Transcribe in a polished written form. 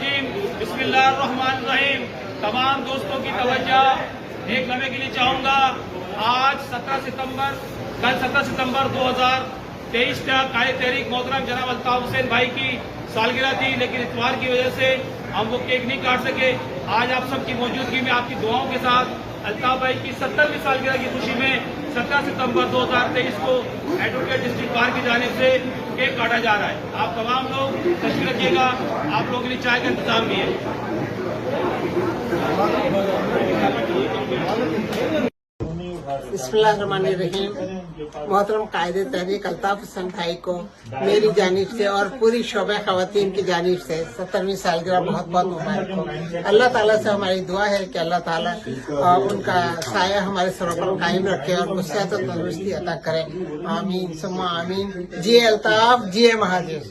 रजीम बिस्मिल्लाहिर्रहमानिर्रहीम। तमाम दोस्तों की तवज्जो एक लम्हे के लिए चाहूंगा। आज 17 सितंबर, कल 17 सितंबर 2023 का कायद तहरीक मोहतरम जनाब अल्ताफ हुसैन भाई की सालगिरह थी, लेकिन इतवार की वजह से हम वो केक नहीं काट सके। आज आप सबकी मौजूदगी में आपकी दुआओं के साथ अल्ताफ भाई की 70वीं सालगिरह की खुशी में 17 सितंबर 2023 को एडवोकेट डिस्ट्रिक्ट बार की जानिब से केक काटा जा रहा है। आप तमाम लोग तशरीफ रखिएगा। आप लोगों के लिए चाय का इंतजाम भी है। बिस्मिल्लाहिर्रहमानिर्रहीम। मोहतरम कायदे तहरीक अल्ताफ हुसैन भाई को मेरी जानिब से और पूरी शोबे खवातीन की जानिब से 70वीं सालगिरह बहुत बहुत मुबारक हो। अल्लाह ताला से हमारी दुआ है कि अल्लाह ताला उनका साया हमारे सरों पर कायम रखे और उनको सेहत और तंदुरुस्ती अता करे। आमीन सुम्मा आमीन। जिए अल्ताफ, जिए महादेव।